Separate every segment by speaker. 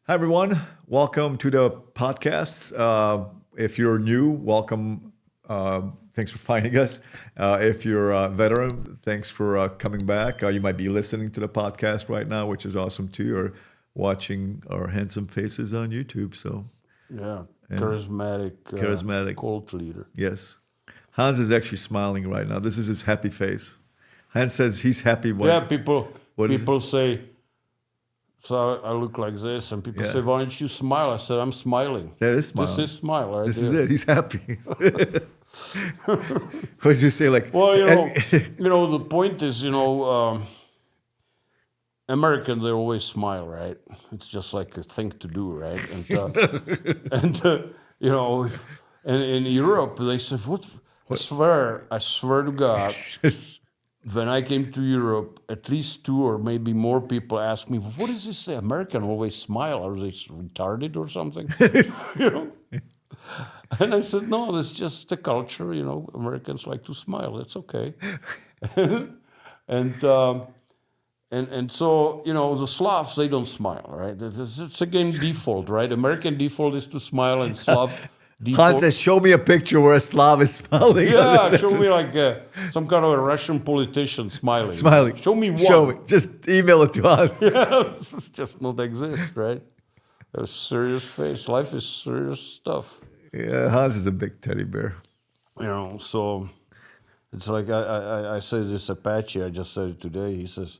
Speaker 1: Hi, everyone. Welcome to the podcast. If you're new, welcome. Thanks for finding us. If you're a veteran, thanks for coming back. You might be listening to the podcast right now, which is awesome too, or watching our handsome faces on YouTube. So,
Speaker 2: Yeah,
Speaker 1: and
Speaker 2: charismatic cult leader.
Speaker 1: yes. Hans is actually smiling right now. This is his happy face. Hans says he's happy when.
Speaker 2: Yeah, people
Speaker 1: What is
Speaker 2: people say, so I look like this, and people
Speaker 1: Yeah.
Speaker 2: say, why don't you smile? I said, I'm smiling.
Speaker 1: That is
Speaker 2: This
Speaker 1: smiling.
Speaker 2: is smile right
Speaker 1: This
Speaker 2: there.
Speaker 1: is it. He's happy. What did you say? Like,
Speaker 2: Well,
Speaker 1: and-
Speaker 2: the point is, Americans, they always smile, right? It's just like a thing to do, right? And in Europe, they say, what? I swear to God, when I came to Europe, at least two or maybe more people asked me, what does this say? American always smile. Are they retarded or something? you know? And I said, no, it's just the culture. Americans like to smile. It's okay. and so, the Slavs, they don't smile, right? It's again default, right? American default is to smile, and Slav default.
Speaker 1: Hans says, show me a picture where a Slav is smiling.
Speaker 2: Yeah, show me like some kind of a Russian politician smiling.
Speaker 1: Smiling.
Speaker 2: Show me one.
Speaker 1: Show me. Just email it to Hans.
Speaker 2: Yeah, this just not exist, right? A serious face. Life is serious stuff.
Speaker 1: Yeah, Hans is a big teddy bear.
Speaker 2: So it's like I say this Apache, I just said it today. He says,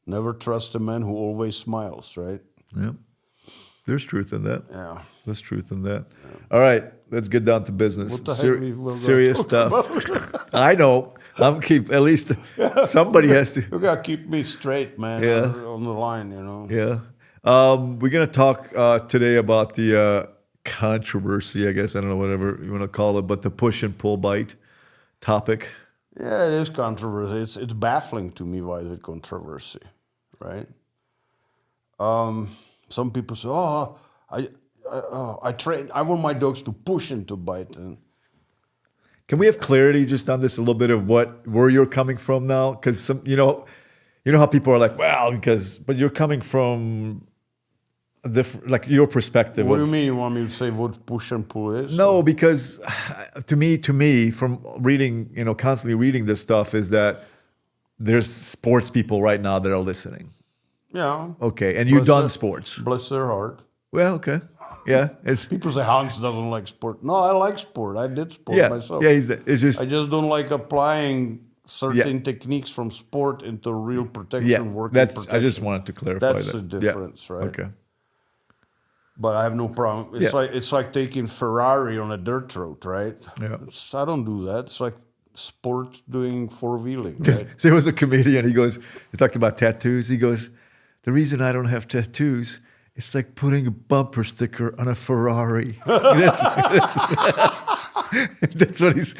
Speaker 2: never trust a man who always smiles, right?
Speaker 1: Yeah. There's truth in that.
Speaker 2: Yeah.
Speaker 1: There's truth in that. All right, let's get down to business.
Speaker 2: What the heck we were gonna
Speaker 1: Serious
Speaker 2: talk
Speaker 1: stuff. I know. I'm keep at least somebody has to.
Speaker 2: You gotta keep me straight, man.
Speaker 1: Yeah.
Speaker 2: On the line,
Speaker 1: Yeah. We're gonna talk today about the controversy, I guess. I don't know, whatever you want to call it, but the push and pull bite topic.
Speaker 2: Yeah, it is controversy. It's baffling to me why is it controversy, right? Some people say, "Oh, I train. I want my dogs to push and to bite." And
Speaker 1: Can we have clarity just on this a little bit of where you're coming from now? Because some, how people are like, well, but you're coming from a different, like your perspective.
Speaker 2: what do you mean? You want me to say what push and pull is?
Speaker 1: No, because to me, from reading, constantly reading this stuff, is that there's sports people right now that are listening.
Speaker 2: Yeah.
Speaker 1: Okay, and you've
Speaker 2: Bless
Speaker 1: done
Speaker 2: their-
Speaker 1: sports.
Speaker 2: Bless their heart.
Speaker 1: Well, okay, yeah,
Speaker 2: People say Hans doesn't like sport. No, I like sport. I did sport
Speaker 1: yeah,
Speaker 2: myself.
Speaker 1: yeah. It's just
Speaker 2: I just don't like applying certain techniques from sport into real protection,
Speaker 1: yeah.
Speaker 2: working
Speaker 1: That's.
Speaker 2: protection.
Speaker 1: I just wanted to clarify
Speaker 2: That's
Speaker 1: that.
Speaker 2: the difference,
Speaker 1: Yeah.
Speaker 2: right?
Speaker 1: Okay.
Speaker 2: But I have no problem. It's like taking Ferrari on a dirt road, right?
Speaker 1: Yeah.
Speaker 2: I don't do that. It's like sport doing four-wheeling, right?
Speaker 1: There was a comedian. He talked about tattoos. He goes, the reason I don't have tattoos, it's like putting a bumper sticker on a Ferrari. That's what he's.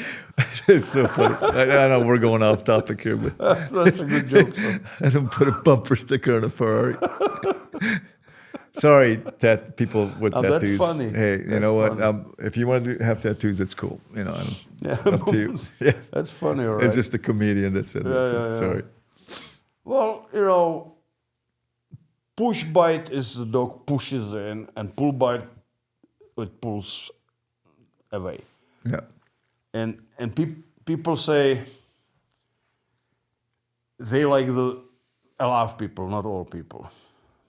Speaker 1: It's so funny. I know we're going off topic here, but
Speaker 2: That's a good joke. So.
Speaker 1: I don't put a bumper sticker on a Ferrari. Sorry, people with
Speaker 2: That's
Speaker 1: tattoos.
Speaker 2: funny.
Speaker 1: Hey, you
Speaker 2: That's
Speaker 1: know what?
Speaker 2: funny.
Speaker 1: If you want to have tattoos, it's cool. It's
Speaker 2: Yeah,
Speaker 1: up to you. Yeah.
Speaker 2: That's funny, all right?
Speaker 1: It's just a comedian that said that.
Speaker 2: Yeah,
Speaker 1: so
Speaker 2: yeah, yeah.
Speaker 1: Sorry.
Speaker 2: Well, push bite is the dog pushes in, and pull bite, it pulls away.
Speaker 1: Yeah.
Speaker 2: And people say they like a lot of people, not all people,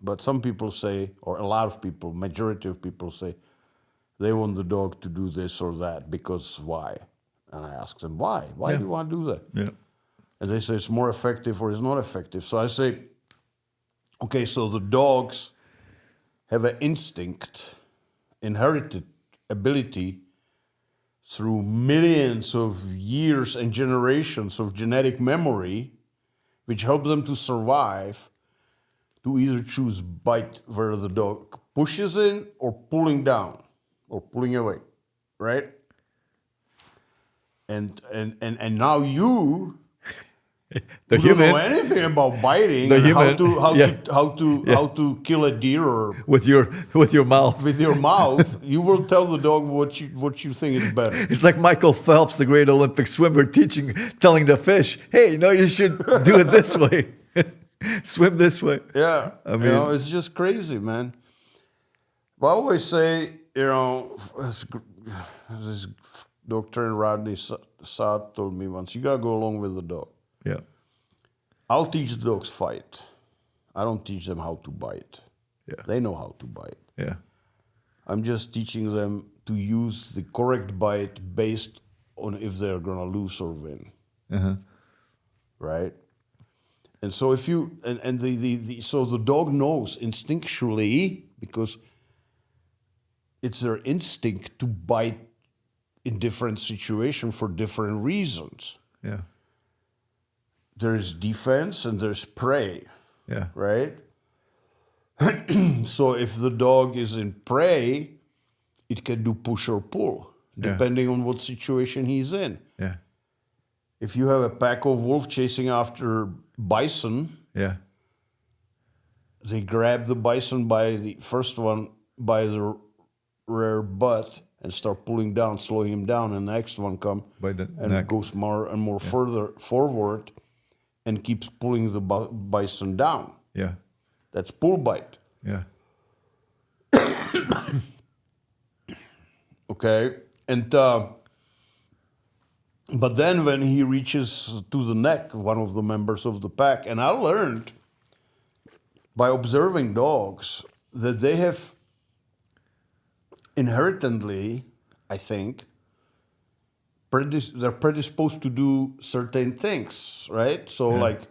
Speaker 2: but some people say, or a lot of people, majority of people say, they want the dog to do this or that because why? And I ask them, why? Why do you want to do that?
Speaker 1: Yeah.
Speaker 2: And they say it's more effective or it's not effective. So I say, okay, so the dogs have an instinct, inherited ability through millions of years and generations of genetic memory, which help them to survive, to either choose bite where the dog pushes in or pulling down or pulling away, right? And now you
Speaker 1: The
Speaker 2: who
Speaker 1: human
Speaker 2: don't know anything about biting
Speaker 1: The
Speaker 2: and
Speaker 1: human,
Speaker 2: how to kill a deer or
Speaker 1: with your mouth.
Speaker 2: with your mouth, you will tell the dog what you think is better.
Speaker 1: It's like Michael Phelps, the great Olympic swimmer, telling the fish, "Hey, no, you should do it this way. Swim this way."
Speaker 2: Yeah,
Speaker 1: I mean-
Speaker 2: it's just crazy, man. But I always say, this doctor Rodney Saad told me once, you gotta go along with the dog.
Speaker 1: Yeah.
Speaker 2: I'll teach the dogs fight. I don't teach them how to bite.
Speaker 1: Yeah.
Speaker 2: They know how to bite.
Speaker 1: Yeah.
Speaker 2: I'm just teaching them to use the correct bite based on if they're gonna lose or win.
Speaker 1: Uh-huh.
Speaker 2: Right? And so if you so the dog knows instinctually, because it's their instinct to bite in different situations for different reasons.
Speaker 1: Yeah.
Speaker 2: There is defense and there's prey,
Speaker 1: Yeah.
Speaker 2: right? So if the dog is in prey, it can do push or pull, depending on what situation he's in.
Speaker 1: Yeah.
Speaker 2: If you have a pack of wolves chasing after bison,
Speaker 1: Yeah.
Speaker 2: they grab the bison by the first one by the rear butt and start pulling down, slowing him down, and the next one come
Speaker 1: By the
Speaker 2: and
Speaker 1: neck.
Speaker 2: goes more and more further forward and keeps pulling the bison down.
Speaker 1: Yeah.
Speaker 2: That's pull bite.
Speaker 1: Yeah.
Speaker 2: Okay, and but then when he reaches to the neck, one of the members of the pack, and I learned by observing dogs that they have inherently, I think, they're predisposed to do certain things, right? So like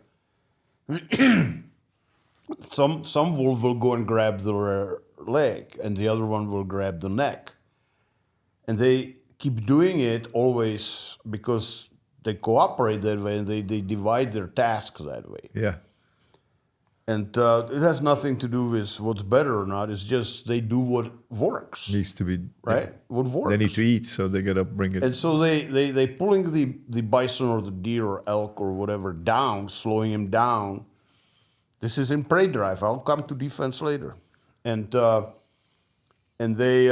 Speaker 2: some wolf will go and grab the rear leg, and the other one will grab the neck, and they keep doing it always because they cooperate that way and they divide their tasks that way.
Speaker 1: Yeah.
Speaker 2: And it has nothing to do with what's better or not. It's just they do what works,
Speaker 1: Needs to be
Speaker 2: right? What works.
Speaker 1: They need to eat, so they gotta bring it.
Speaker 2: And so they pulling the bison or the deer or elk or whatever down, slowing him down. This is in prey drive. I'll come to defense later. And they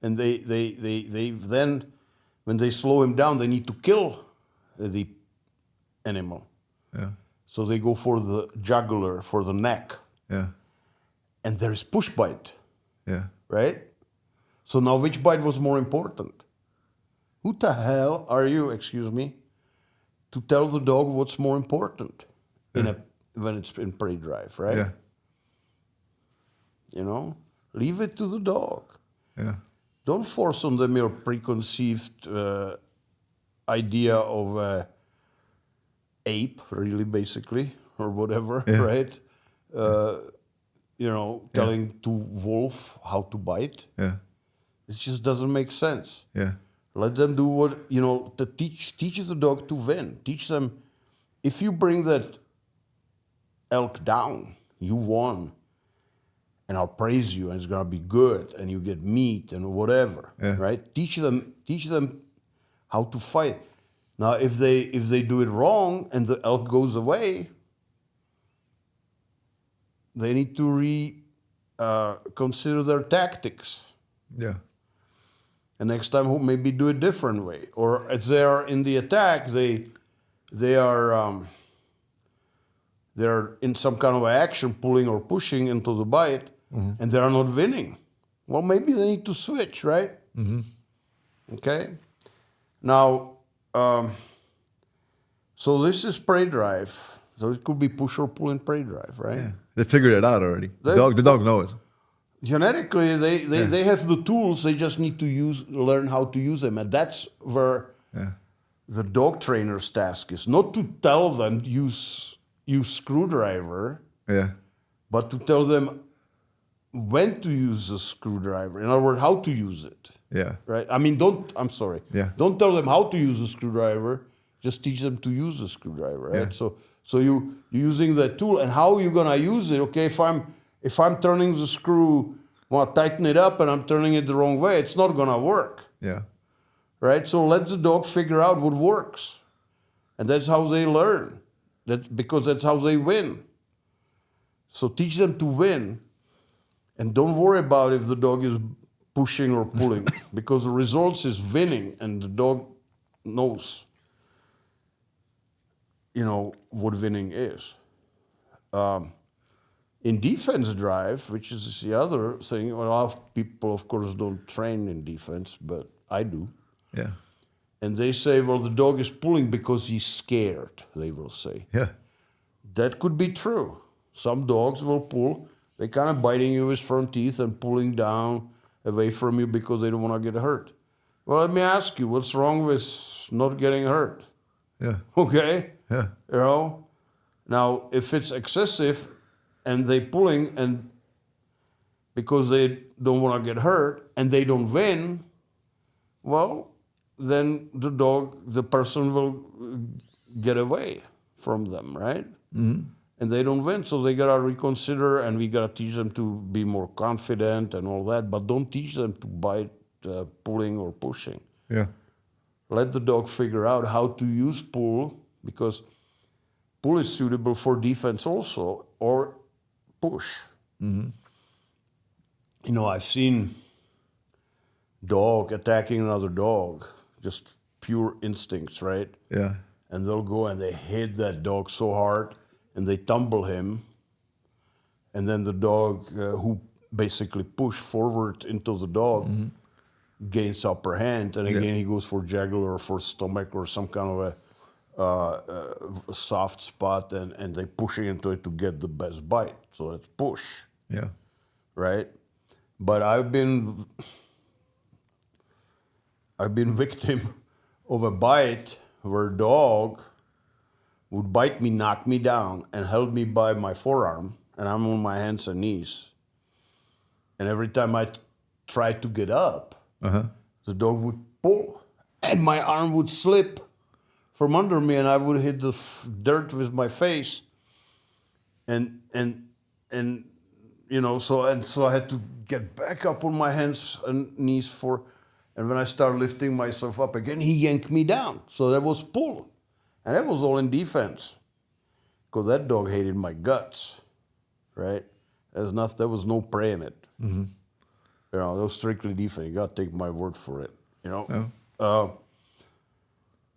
Speaker 2: then, when they slow him down, they need to kill the animal.
Speaker 1: Yeah.
Speaker 2: So they go for the jugular, for the neck.
Speaker 1: Yeah.
Speaker 2: And there is push bite,
Speaker 1: Yeah.
Speaker 2: right? So now which bite was more important? Who the hell are you, excuse me, to tell the dog what's more important when it's in prey drive, right?
Speaker 1: Yeah.
Speaker 2: You know, leave it to the dog.
Speaker 1: Yeah.
Speaker 2: Don't force on them your preconceived idea of ape, really, basically, or whatever, right? Telling to wolf how to bite.
Speaker 1: Yeah.
Speaker 2: It just doesn't make sense.
Speaker 1: Yeah.
Speaker 2: Let them do what, to teach the dog to win. Teach them, if you bring that elk down, you won. And I'll praise you, and it's gonna be good, and you get meat and whatever, right? Teach them how to fight. Now, if they do it wrong and the elk goes away, they need to consider their tactics.
Speaker 1: Yeah.
Speaker 2: And next time, maybe do it different way. Or as they are in the attack, they're in some kind of action, pulling or pushing into the bite, and they are not winning. Well, maybe they need to switch, right? Mm-hmm. Okay. Now, so this is prey drive. So it could be push or pull in prey drive, right?
Speaker 1: Yeah. They figured it out already. The dog knows.
Speaker 2: Genetically, they have the tools. They just need to learn how to use them, and that's where the dog trainer's task is. Not to tell them use screwdriver, but to tell them when to use a screwdriver. In other words, how to use it.
Speaker 1: Yeah.
Speaker 2: Right. I mean, don't tell them how to use a screwdriver. Just teach them to use a screwdriver. Right.
Speaker 1: Yeah.
Speaker 2: So you're using that tool, and how you're gonna use it. Okay, if I'm turning the screw, want to tighten it up, and I'm turning it the wrong way, it's not gonna work.
Speaker 1: Yeah.
Speaker 2: Right? So let the dog figure out what works. And that's how they learn. Because that's how they win. So teach them to win, and don't worry about if the dog is pushing or pulling, because the results is winning, and the dog knows, what winning is. In defense drive, which is the other thing, well, a lot of people, of course, don't train in defense, but I do.
Speaker 1: Yeah.
Speaker 2: And they say, well, the dog is pulling because he's scared, they will say.
Speaker 1: Yeah.
Speaker 2: That could be true. Some dogs will pull. They're kind of biting you with front teeth and pulling down away from you because they don't want to get hurt. Well, let me ask you, what's wrong with not getting hurt?
Speaker 1: Yeah.
Speaker 2: Okay?
Speaker 1: Yeah.
Speaker 2: You know? Now, if it's excessive and they pulling and because they don't want to get hurt and they don't win, well, then the person will get away from them, right? Mm-hmm. And they don't win, so they gotta reconsider, and we gotta teach them to be more confident and all that. But don't teach them to bite, pulling or pushing.
Speaker 1: Yeah.
Speaker 2: Let the dog figure out how to use pull, because pull is suitable for defense also, or push. Mm-hmm. You know, I've seen dog attacking another dog, just pure instincts, right?
Speaker 1: Yeah.
Speaker 2: And they'll go and they hit that dog so hard and they tumble him. And then the dog who basically pushed forward into the dog gains upper hand. And again, he goes for jugular or for stomach or some kind of a soft spot, and they pushing into it to get the best bite. So it's push.
Speaker 1: Yeah.
Speaker 2: Right? But I've been victim of a bite where a dog would bite me, knock me down, and held me by my forearm, and I'm on my hands and knees. And every time I tried to get up, the dog would pull, and my arm would slip from under me, and I would hit the dirt with my face. And you know, so I had to get back up on my hands and knees and when I started lifting myself up again, he yanked me down. So that was pull. And that was all in defense. Because that dog hated my guts, right? There was no prey in it. Mm-hmm. You know, that was strictly defense. You got to take my word for it, you know? Yeah.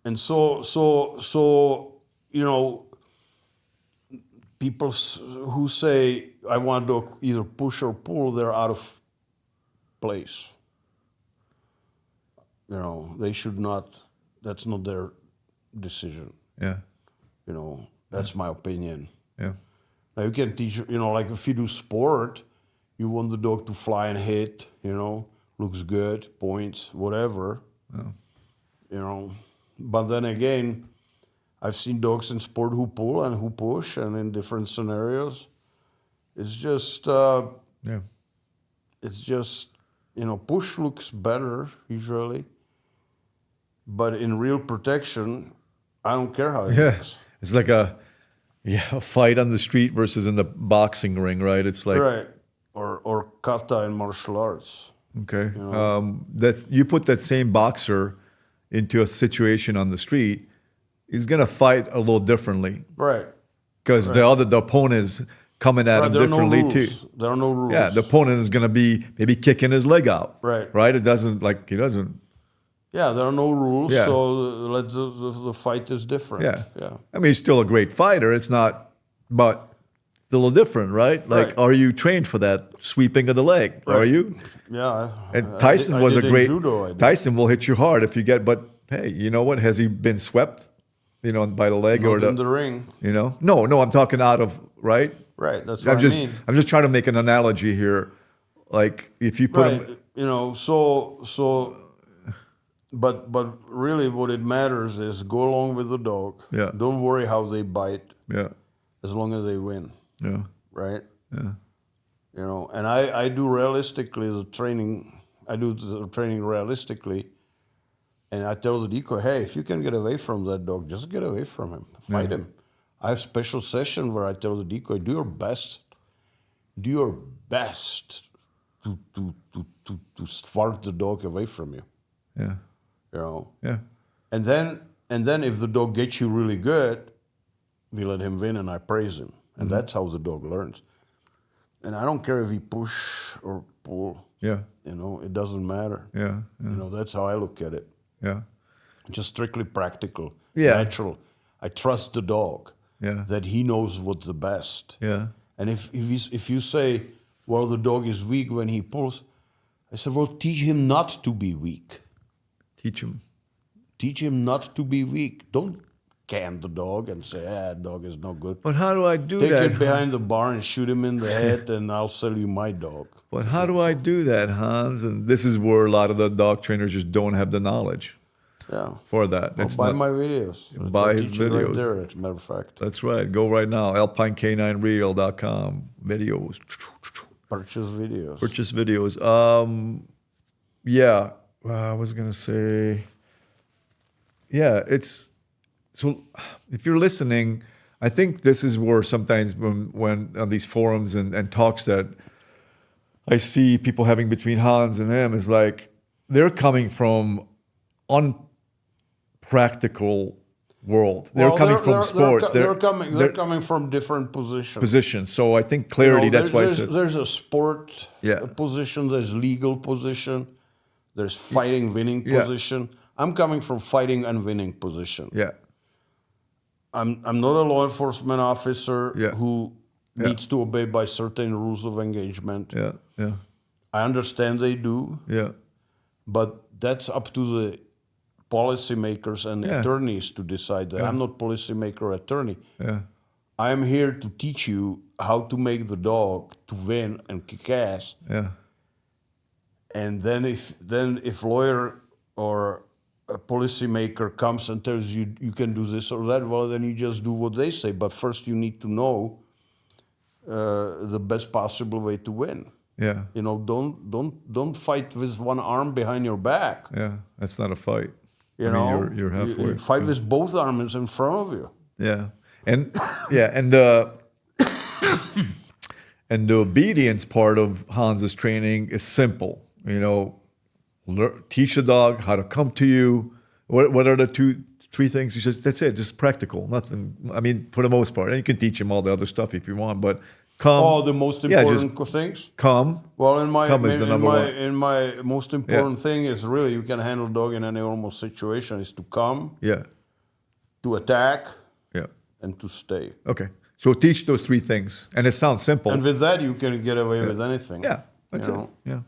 Speaker 2: And so, you know, people who say, I want to either push or pull, they're out of place. You know, they should not, that's not their decision.
Speaker 1: Yeah.
Speaker 2: You know, that's my opinion.
Speaker 1: Yeah.
Speaker 2: Now you can teach, you know, like if you do sport, you want the dog to fly and hit, you know, looks good, points, whatever. Yeah. You know, but then again, I've seen dogs in sport who pull and who push, and in different scenarios. It's just, it's just, you know, push looks better usually, but in real protection, I don't care how it looks.
Speaker 1: It's like a fight on the street versus in the boxing ring, right? It's like
Speaker 2: right, or kata in martial arts.
Speaker 1: Okay,
Speaker 2: you know?
Speaker 1: that you put that same boxer into a situation on the street, he's gonna fight a little differently,
Speaker 2: right?
Speaker 1: Because the opponent is coming at him differently too.
Speaker 2: There are no rules.
Speaker 1: Yeah, the opponent is gonna be maybe kicking his leg out.
Speaker 2: Right.
Speaker 1: Right. It doesn't like he doesn't.
Speaker 2: Yeah, there are no rules.
Speaker 1: Yeah.
Speaker 2: So the fight is different.
Speaker 1: Yeah.
Speaker 2: Yeah.
Speaker 1: I mean, he's still a great fighter. It's not, but it's a little different, right? Like, are you trained for that sweeping of the leg?
Speaker 2: Right.
Speaker 1: Are you?
Speaker 2: Yeah.
Speaker 1: And Tyson was a great.
Speaker 2: Judo,
Speaker 1: Tyson will hit you hard if you get. But hey, you know what? Has he been swept? You know, by the leg or
Speaker 2: in the ring.
Speaker 1: You know, no. I'm talking out of right.
Speaker 2: Right. That's what I mean.
Speaker 1: I'm just trying to make an analogy here. Like if you put him,
Speaker 2: you know, so. But really, what it matters is go along with the dog.
Speaker 1: Yeah.
Speaker 2: Don't worry how they bite.
Speaker 1: Yeah.
Speaker 2: As long as they win.
Speaker 1: Yeah.
Speaker 2: Right.
Speaker 1: Yeah.
Speaker 2: You know, and I do realistically the training. I do the training realistically, and I tell the decoy, hey, if you can get away from that dog, just get away from him, fight him. I have special session where I tell the decoy, do your best to fart the dog away from you.
Speaker 1: Yeah.
Speaker 2: You know.
Speaker 1: Yeah.
Speaker 2: And then if the dog gets you really good, we let him win and I praise him. And that's how the dog learns. And I don't care if he push or pull.
Speaker 1: Yeah.
Speaker 2: You know, it doesn't matter.
Speaker 1: Yeah.
Speaker 2: You know, that's how I look at it.
Speaker 1: Yeah.
Speaker 2: Just strictly practical,
Speaker 1: Yeah.
Speaker 2: natural. I trust the dog.
Speaker 1: Yeah.
Speaker 2: That he knows what's the best.
Speaker 1: Yeah.
Speaker 2: And if you say, well, the dog is weak when he pulls, I said, well, teach him not to be weak.
Speaker 1: Teach him.
Speaker 2: Teach him not to be weak. Don't can the dog and say, dog is no good.
Speaker 1: But how do I do
Speaker 2: Take
Speaker 1: that?
Speaker 2: it behind the bar and shoot him in the head, and I'll sell you my dog.
Speaker 1: But how do I do that, Hans? And this is where a lot of the dog trainers just don't have the knowledge for that.
Speaker 2: Well, buy my videos.
Speaker 1: Buy his videos.
Speaker 2: Right there, as a matter of fact.
Speaker 1: That's right. Go right now. AlpineK9Real.com. Videos.
Speaker 2: Purchase videos.
Speaker 1: Purchase videos. I was going to say, it's, so if you're listening, I think this is where sometimes when on these forums and talks that I see people having between Hans and him is like, they're coming from unpractical world. They're coming from sports.
Speaker 2: They're coming from different positions.
Speaker 1: So I think clarity, that's why I said.
Speaker 2: There's a sport position, there's legal position, there's fighting, winning position. I'm coming from fighting and winning position.
Speaker 1: Yeah.
Speaker 2: I'm not a law enforcement officer who needs to obey by certain rules of engagement.
Speaker 1: Yeah.
Speaker 2: I understand they do.
Speaker 1: Yeah.
Speaker 2: But that's up to the policymakers and attorneys to decide that. I'm not policymaker or attorney.
Speaker 1: Yeah.
Speaker 2: I'm here to teach you how to make the dog to win and kick ass.
Speaker 1: Yeah.
Speaker 2: And then if lawyer or a policymaker comes and tells you you can do this or that, well, then you just do what they say. But first you need to know the best possible way to win.
Speaker 1: Yeah.
Speaker 2: You know, don't fight with one arm behind your back.
Speaker 1: Yeah. That's not a fight.
Speaker 2: You know,
Speaker 1: you're halfway.
Speaker 2: You fight with both arms in front of you.
Speaker 1: Yeah. And the and the obedience part of Hans's training is simple. You know, teach the dog how to come to you. What are the 2-3 things? You just, that's it. Just practical. Nothing. I mean, for the most part, and you can teach him all the other stuff if you want. But come.
Speaker 2: Oh, the most important things.
Speaker 1: Come.
Speaker 2: Well, in my most important thing is really you can handle dog in any normal situation is to come.
Speaker 1: Yeah.
Speaker 2: To attack.
Speaker 1: Yeah.
Speaker 2: And to stay.
Speaker 1: Okay. So teach those 3 things, and it sounds simple.
Speaker 2: And with that, you can get away with anything.
Speaker 1: Yeah. That's it. Yeah.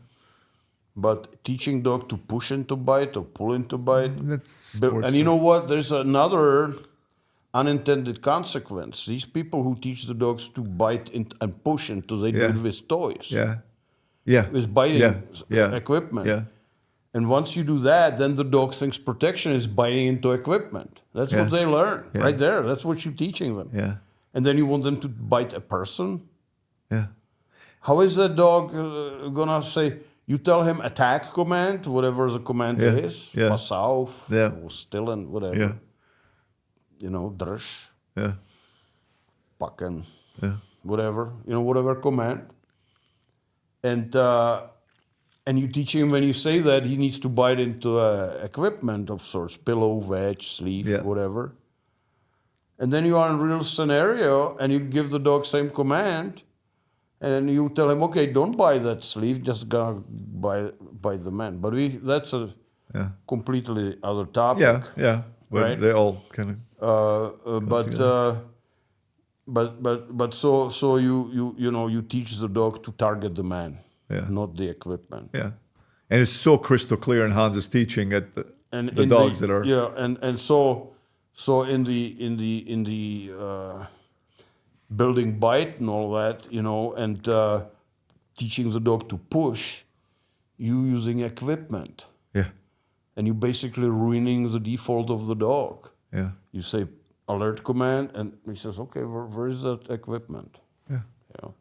Speaker 2: But teaching dog to push into bite or pull into bite.
Speaker 1: That's
Speaker 2: And you know what? There's another unintended consequence. These people who teach the dogs to bite and push into, they do it with toys.
Speaker 1: Yeah. Yeah.
Speaker 2: With biting equipment.
Speaker 1: Yeah.
Speaker 2: And once you do that, then the dog thinks protection is biting into equipment. That's what they learn right there. That's what you're teaching them.
Speaker 1: Yeah.
Speaker 2: And then you want them to bite a person?
Speaker 1: Yeah.
Speaker 2: How is that dog gonna say, you tell him attack command, whatever the command is, pass auf, or stillen, whatever.
Speaker 1: Yeah.
Speaker 2: You know, drž, pakken, whatever, whatever command. And you teach him when you say that, he needs to bite into equipment of sorts, pillow, wedge, sleeve, whatever. And then you are in a real scenario and you give the dog same command and you tell him, okay, don't buy that sleeve, just go buy the man. But that's a completely other topic.
Speaker 1: Yeah. Right? They all kind of.
Speaker 2: But so you teach the dog to target the man, not the equipment.
Speaker 1: Yeah, and it's so crystal clear in Hans's teaching at the dogs that are.
Speaker 2: Yeah, and so in the building bite and all that, and teaching the dog to push, you using equipment.
Speaker 1: Yeah.
Speaker 2: And you basically ruining the default of the dog.
Speaker 1: Yeah.
Speaker 2: You say alert command, and he says, okay, where is that equipment?
Speaker 1: Yeah.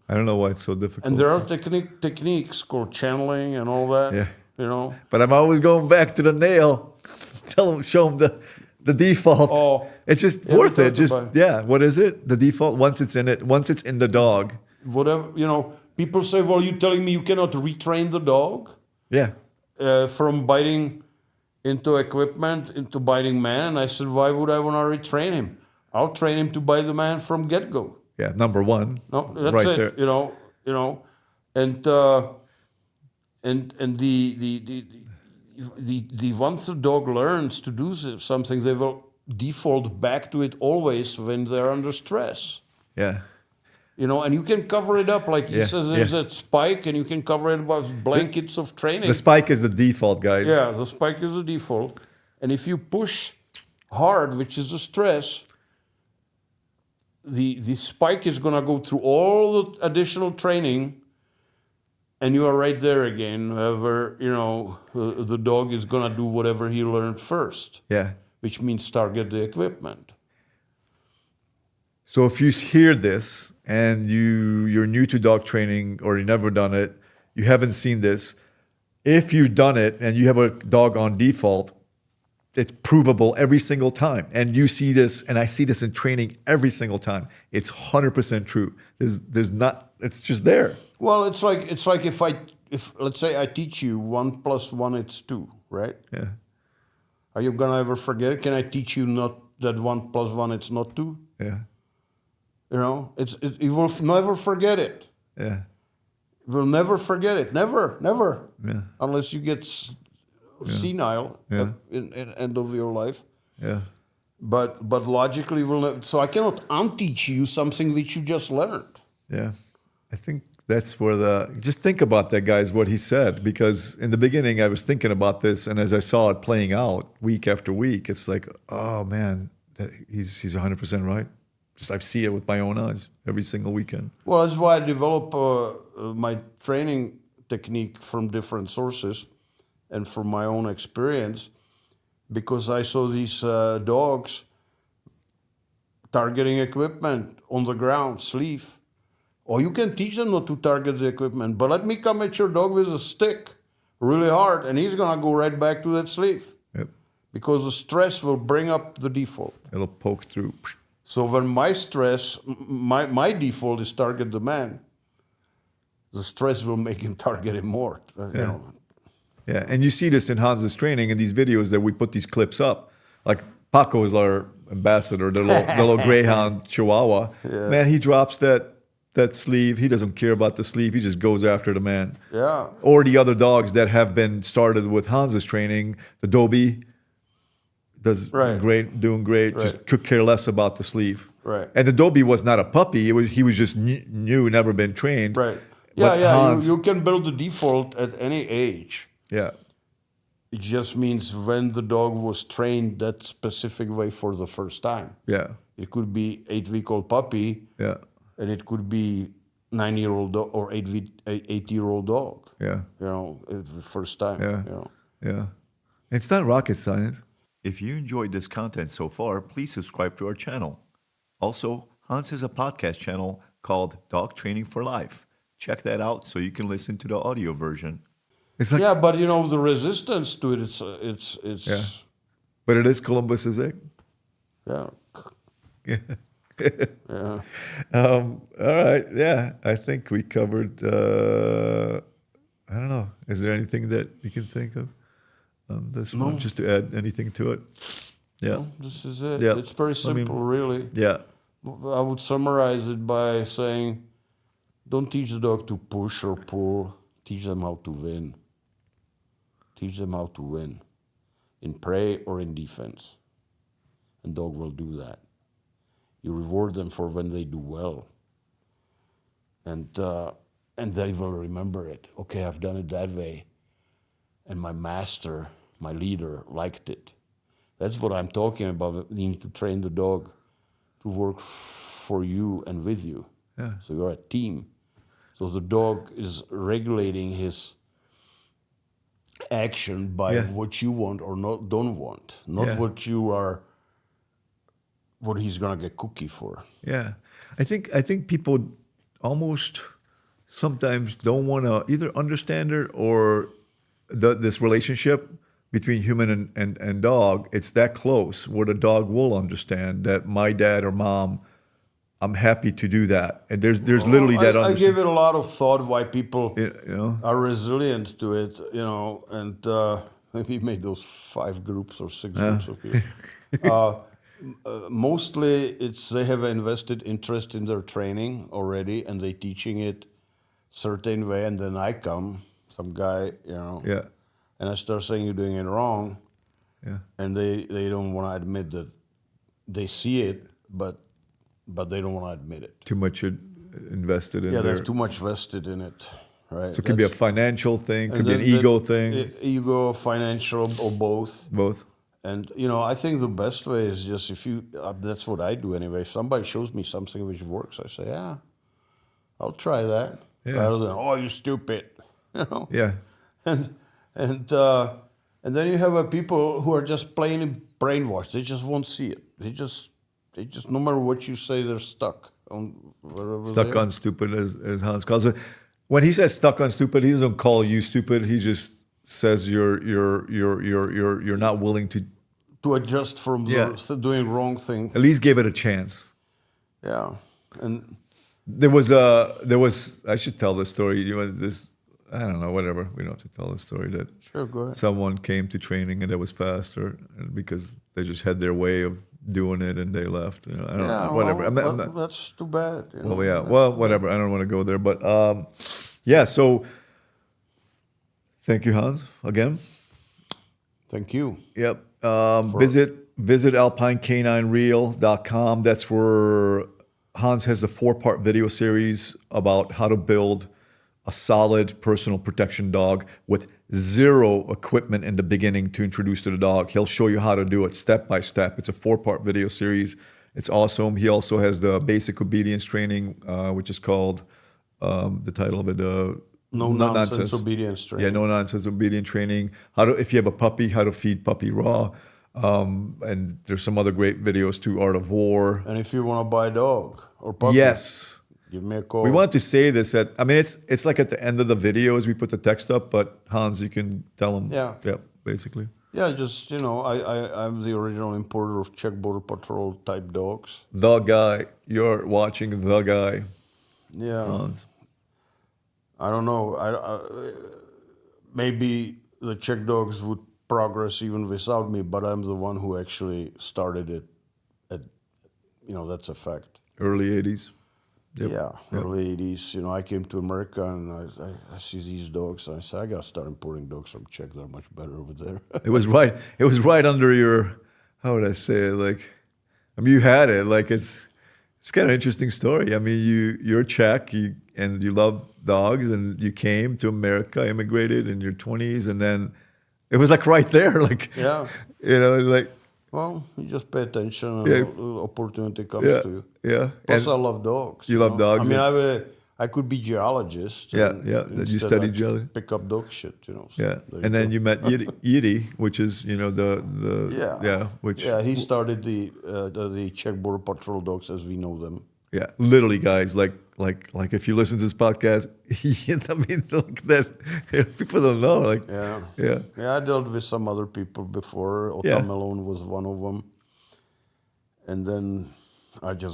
Speaker 1: I don't know why it's so difficult.
Speaker 2: And there are techniques called channeling and all that.
Speaker 1: Yeah. But I'm always going back to the nail. Show them the default.
Speaker 2: Oh,
Speaker 1: it's just worth it. Just what is it? The default once it's in the dog.
Speaker 2: Whatever, people say, well, you're telling me you cannot retrain the dog?
Speaker 1: Yeah.
Speaker 2: From biting into equipment, into biting man. And I said, why would I want to retrain him? I'll train him to bite the man from get-go.
Speaker 1: Yeah, number one.
Speaker 2: No, that's
Speaker 1: right
Speaker 2: it.
Speaker 1: There.
Speaker 2: And the once the dog learns to do something, they will default back to it always when they're under stress.
Speaker 1: Yeah.
Speaker 2: You know, and you can cover it up like he
Speaker 1: Yeah,
Speaker 2: says. There's a spike, and you can cover it with blankets of training.
Speaker 1: The spike is the default, guys.
Speaker 2: Yeah, the spike is the default, and if you push hard, which is a stress, the spike is gonna go through all the additional training, and you are right there again. Where the dog is gonna do whatever he learned first.
Speaker 1: Yeah.
Speaker 2: Which means target the equipment.
Speaker 1: So if you hear this and you're new to dog training or you've never done it, you haven't seen this, if you've done it and you have a dog on default, it's provable every single time. And you see this, and I see this in training every single time. It's 100% true. There's not, it's just there.
Speaker 2: Well, it's like if let's say I teach you 1 + 1 it's 2, right?
Speaker 1: Yeah.
Speaker 2: Are you gonna ever forget it? Can I teach you not that 1 + 1 it's not 2?
Speaker 1: Yeah.
Speaker 2: You know, you will never forget it.
Speaker 1: Yeah.
Speaker 2: You will never forget it. Never.
Speaker 1: Yeah.
Speaker 2: Unless you get senile
Speaker 1: Yeah.
Speaker 2: in end of your life.
Speaker 1: Yeah.
Speaker 2: But logically, we'll never, so I cannot unteach you something which you just learned.
Speaker 1: Yeah. I think that's where just think about that, guys, what he said, because in the beginning I was thinking about this, and as I saw it playing out week after week, it's like, oh man, he's 100% right. Just I see it with my own eyes every single weekend.
Speaker 2: Well, that's why I develop my training technique from different sources and from my own experience, because I saw these dogs targeting equipment on the ground, sleeve. Or you can teach them not to target the equipment, but let me come at your dog with a stick really hard, and he's gonna go right back to that sleeve.
Speaker 1: Yep.
Speaker 2: Because the stress will bring up the default.
Speaker 1: It'll poke through.
Speaker 2: So when my stress, my default is target the man, the stress will make him target him more. You know.
Speaker 1: Yeah, and you see this in Hans's training in these videos that we put these clips up. Like Paco is our ambassador, the little greyhound Chihuahua. Yeah. Man, he drops that sleeve. He doesn't care about the sleeve. He just goes after the man.
Speaker 2: Yeah.
Speaker 1: Or the other dogs that have been started with Hans's training, the Dobie does doing great. Just could care less about the sleeve.
Speaker 2: Right.
Speaker 1: And the Dobie was not a puppy. He was just new, never been trained.
Speaker 2: Right.
Speaker 1: But
Speaker 2: Yeah.
Speaker 1: Hans,
Speaker 2: you can build the default at any age.
Speaker 1: Yeah.
Speaker 2: It just means when the dog was trained that specific way for the first time.
Speaker 1: Yeah.
Speaker 2: It could be 8-week-old puppy.
Speaker 1: Yeah.
Speaker 2: And it could be 9-year-old dog or 8-year-old dog.
Speaker 1: Yeah.
Speaker 2: You know, it's the first time.
Speaker 1: Yeah.
Speaker 2: You know.
Speaker 1: Yeah. It's not rocket science. If you enjoyed this content so far, please subscribe to our channel. Also, Hans has a podcast channel called Dog Training for Life. Check that out so you can listen to the audio version. It's like,
Speaker 2: Yeah, but you know the resistance to it. It's
Speaker 1: yeah. But it is Columbus's egg.
Speaker 2: Yeah.
Speaker 1: Yeah.
Speaker 2: Yeah.
Speaker 1: All right. Yeah, I think we covered. I don't know. Is there anything that you can think of on this one? Just to add anything to it? Yeah.
Speaker 2: No, this is it.
Speaker 1: Yeah.
Speaker 2: It's very simple, really.
Speaker 1: Yeah.
Speaker 2: I would summarize it by saying, don't teach the dog to push or pull. Teach them how to win. Teach them how to win in prey or in defense. And dog will do that. You reward them for when they do well. And they will remember it. Okay, I've done it that way. And my master, my leader, liked it. That's what I'm talking about. You need to train the dog to work for you and with you.
Speaker 1: Yeah.
Speaker 2: So you're a team. So the dog is regulating his action by what you want or don't want, not what he's gonna get cookie for.
Speaker 1: Yeah, I think people almost sometimes don't want to either understand it or this relationship between human and dog. It's that close where the dog will understand that my dad or mom, I'm happy to do that. And there's literally that
Speaker 2: I give it a lot of thought why people are resilient to it, and maybe made those 5 groups or 6 groups of people. Mostly it's they have an invested interest in their training already and they teaching it certain way, and then I come, some guy, and I start saying you're doing it wrong, and they don't want to admit that they see it, but they don't want to admit it.
Speaker 1: Too much invested in
Speaker 2: Yeah, they
Speaker 1: their.
Speaker 2: have too much vested in it, right?
Speaker 1: So it could be a financial thing, could be an ego thing,
Speaker 2: ego, financial, or both.
Speaker 1: both.
Speaker 2: And I think the best way is just if you. That's what I do anyway. If somebody shows me something which works, I say, yeah, I'll try that.
Speaker 1: Yeah.
Speaker 2: Rather than, oh, you stupid,
Speaker 1: Yeah,
Speaker 2: And and then you have people who are just plain brainwashed. They just won't see it. They just no matter what you say, they're stuck on wherever
Speaker 1: stuck
Speaker 2: they are.
Speaker 1: on stupid, as Hans calls it. When he says stuck on stupid, he doesn't call you stupid. He just says you're not willing to
Speaker 2: adjust from
Speaker 1: Yeah.
Speaker 2: doing wrong thing.
Speaker 1: at least give it a chance.
Speaker 2: Yeah, and
Speaker 1: There was I should tell this story. This, I don't know, whatever. We don't have to tell the story that
Speaker 2: sure, go ahead.
Speaker 1: someone came to training and it was faster because they just had their way of doing it and they left. I don't know, whatever.
Speaker 2: well,
Speaker 1: I'm not,
Speaker 2: that's too bad.
Speaker 1: well, yeah. Well, whatever. I don't want to go there, but yeah. So, thank you, Hans, again.
Speaker 2: Thank you.
Speaker 1: Yep. Visit alpinecaninereel.com. That's where Hans has a 4-part video series about how to build a solid personal protection dog with zero equipment in the beginning to introduce to the dog. He'll show you how to do it step by step. It's a 4-part video series. It's awesome. He also has the basic obedience training, which is called the title of it.
Speaker 2: No nonsense obedience training.
Speaker 1: Yeah, no nonsense obedience training. If you have a puppy, how to feed puppy raw. And there's some other great videos too. Art of War.
Speaker 2: And if you want to buy a dog or puppy,
Speaker 1: Yes.
Speaker 2: give me a call.
Speaker 1: We want to say this it's like at the end of the video as we put the text up, but Hans, you can tell them.
Speaker 2: Yeah.
Speaker 1: Basically.
Speaker 2: Yeah, just I'm the original importer of Czech Border Patrol type dogs.
Speaker 1: The guy. You're watching the guy,
Speaker 2: Yeah,
Speaker 1: Hans.
Speaker 2: I don't know. Maybe the Czech dogs would progress even without me, but I'm the one who actually started it. That's a fact.
Speaker 1: Early 80s. Yep.
Speaker 2: Yeah, early 80s. I came to America and I see these dogs and I said, I got to start importing dogs from Czech. They're much better over there.
Speaker 1: It was right under your, how would I say it? You had it. It's kind of an interesting story. You're Czech and you love dogs and you came to America, immigrated in your 20s, and then it was right there.
Speaker 2: Yeah. Well, you just pay attention and the opportunity comes to you.
Speaker 1: Yeah.
Speaker 2: Plus, I love dogs.
Speaker 1: You love dogs.
Speaker 2: I could be geologist.
Speaker 1: Yeah,
Speaker 2: and
Speaker 1: yeah. You
Speaker 2: instead
Speaker 1: studied
Speaker 2: I'd
Speaker 1: geology.
Speaker 2: Pick up dog shit, So
Speaker 1: Yeah,
Speaker 2: there
Speaker 1: and then
Speaker 2: go.
Speaker 1: you met Yuri, which is which
Speaker 2: he started the Czech Border Patrol dogs as we know them.
Speaker 1: yeah, literally guys like if you listen to this podcast, that people don't know
Speaker 2: Yeah, I dealt with some other people before. Ota Malone was one of them, and then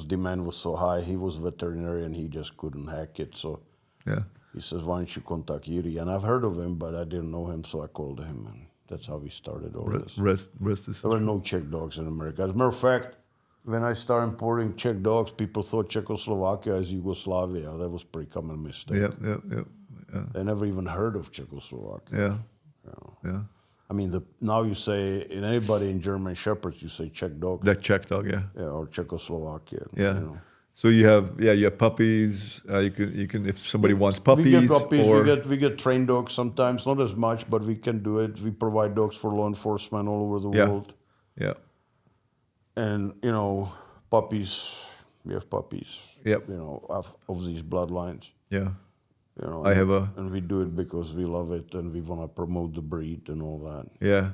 Speaker 2: demand was so high. He was veterinarian, he just couldn't hack it. So
Speaker 1: yeah.
Speaker 2: he says, "Why don't you contact Yuri?" And I've heard of him, but I didn't know him, so I called him, and that's how we started all this.
Speaker 1: Rest is
Speaker 2: There were no Czech dogs in America. As a matter of fact, when I started importing Czech dogs, people thought Czechoslovakia is Yugoslavia. That was a pretty common mistake.
Speaker 1: yeah.
Speaker 2: They never even heard of Czechoslovakia.
Speaker 1: Yeah.
Speaker 2: Now you say, in anybody in German Shepherds, you say Czech dog.
Speaker 1: That Czech dog, yeah.
Speaker 2: Yeah, or Czechoslovakia.
Speaker 1: Yeah. So you have puppies. You can if somebody wants puppies.
Speaker 2: We get puppies.
Speaker 1: Or
Speaker 2: We get trained dogs sometimes, not as much, but we can do it. We provide dogs for law enforcement all over the world.
Speaker 1: Yeah.
Speaker 2: And puppies. We have puppies.
Speaker 1: Yep.
Speaker 2: Of these bloodlines.
Speaker 1: Yeah.
Speaker 2: And we do it because we love it and we want to promote the breed and all that.
Speaker 1: Yeah.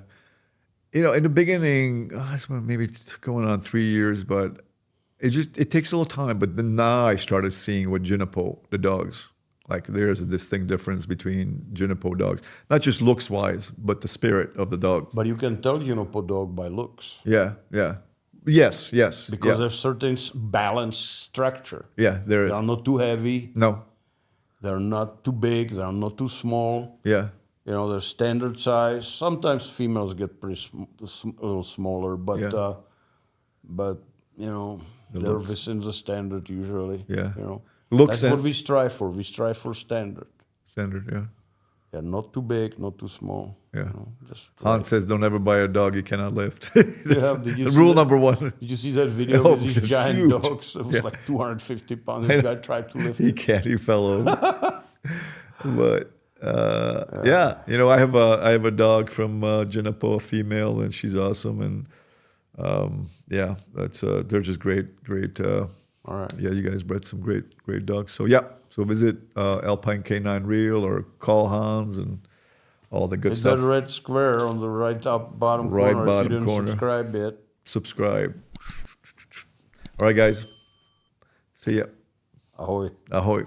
Speaker 1: In the beginning, it's maybe going on 3 years, but it takes a little time. But then now I started seeing with Junipo, the dogs, there's a distinct difference between Junipo dogs, not just looks wise, but the spirit of the dog.
Speaker 2: But you can tell Junipo dog by looks.
Speaker 1: Yeah. Yes.
Speaker 2: Because there's certain balanced structure.
Speaker 1: Yeah, there is.
Speaker 2: They're not too heavy.
Speaker 1: No.
Speaker 2: They're not too big. They're not too small.
Speaker 1: Yeah.
Speaker 2: They're standard size. Sometimes females get a little smaller, but they're within the standard usually.
Speaker 1: Yeah. Looks
Speaker 2: That's what we strive for. We strive for standard.
Speaker 1: Standard, yeah.
Speaker 2: Yeah, not too big, not too small.
Speaker 1: Yeah.
Speaker 2: Just
Speaker 1: Hans says, "Don't ever buy a dog you cannot lift."
Speaker 2: Yeah, did you see
Speaker 1: Rule
Speaker 2: that?
Speaker 1: number one.
Speaker 2: Did you see that video
Speaker 1: Oh,
Speaker 2: with these
Speaker 1: that's
Speaker 2: giant
Speaker 1: huge.
Speaker 2: dogs? It was
Speaker 1: Yeah.
Speaker 2: like 250 pounds.
Speaker 1: I
Speaker 2: This
Speaker 1: know.
Speaker 2: guy tried to lift
Speaker 1: He
Speaker 2: it.
Speaker 1: can't. He fell over. But yeah, I have a dog from Jinapo, a female, and she's awesome. And yeah, that's they're just great.
Speaker 2: All right.
Speaker 1: Yeah, you guys bred some great dogs. So yeah, so visit Alpine K9 Real or call Hans and all the good
Speaker 2: Hit
Speaker 1: stuff.
Speaker 2: that red square on the right up bottom
Speaker 1: Right
Speaker 2: corner if
Speaker 1: bottom
Speaker 2: you didn't
Speaker 1: corner.
Speaker 2: subscribe yet.
Speaker 1: Subscribe. All right, guys. See ya.
Speaker 2: Ahoy.
Speaker 1: Ahoy.